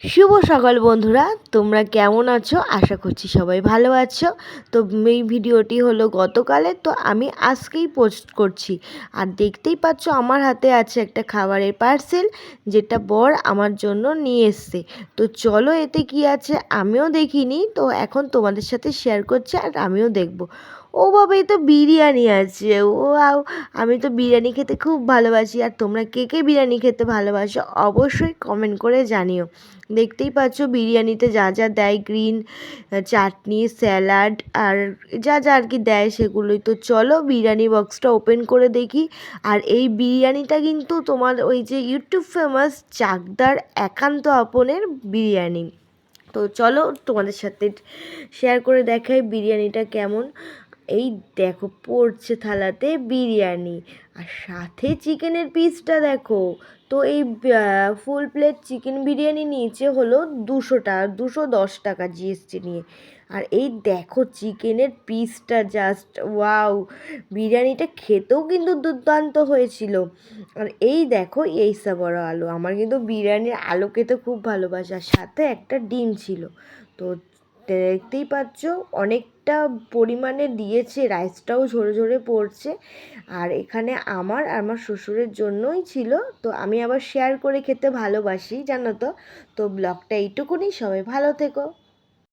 শুভ সকাল বন্ধুরা, তোমরা কেমন আছো? আশা করছি সবাই ভালো আছো। তো এই ভিডিওটি হলো গতকালের, তো আমি আজকেই পোস্ট করছি। আর দেখতেই পাচ্ছ আমার হাতে আছে একটা খাবারের পার্সেল, যেটা বর আমার জন্য নিয়ে এসছে। তো চলো এতে কি আছে আমিও দেখিনি, তো এখন তোমাদের সাথে শেয়ার করছি আর আমিও দেখব। ও বাবা, এই তো বিরিয়ানি আছে। ও আমি তো বিরিয়ানি খেতে খুব ভালোবাসি। আর তোমরা কে কে বিরিয়ানি খেতে ভালোবাসো অবশ্যই কমেন্ট করে জানিও। দেখতেই পাচ্ছ বিরিয়ানিতে যা যা দেয়, গ্রিন চাটনি, স্যালাড আর যা যা আর কি দেয় সেগুলোই। তো চলো বিরিয়ানি বক্সটা ওপেন করে দেখি। আর এই বিরিয়ানিটা কিন্তু তোমার ওই যে ইউটিউব ফেমাস চাকদার একান্ত আপনের বিরিয়ানি। তো চলো তোমাদের সাথে শেয়ার করে দেখাই বিরিয়ানিটা কেমন। এই দেখো পড়ছে থালাতে বিরিয়ানি, আর সাথে চিকেনের পিসটা দেখো। তো এই ফুল প্লেট চিকেন বিরিয়ানি নিচে হলো 200 টাকা, 210 টাকা জিএসটি নিয়ে। আর এই দেখো চিকেনের পিসটা, জাস্ট ওয়াও! বিরিয়ানিটা খেতেও কিন্তু দুর্দান্ত হয়েছিল। আর এই দেখো এই বড় আলু, আমার কিন্তু বিরিয়ানির আলু খেতে খুব ভালোবাসে। আর সাথে একটা ডিম ছিল। তো দেখতেই পাচ্ছ অনেকটা পরিমাণে দিয়েছে, রাইসটাও ঝরে ঝরে পড়ছে। আর এখানে আমার শ্বশুরের জন্যই ছিল। তো আমি আবার শেয়ার করে খেতে ভালোবাসি, জানো তো। তো ব্লগটা এইটুকুনি, সবাই ভালো থেকো।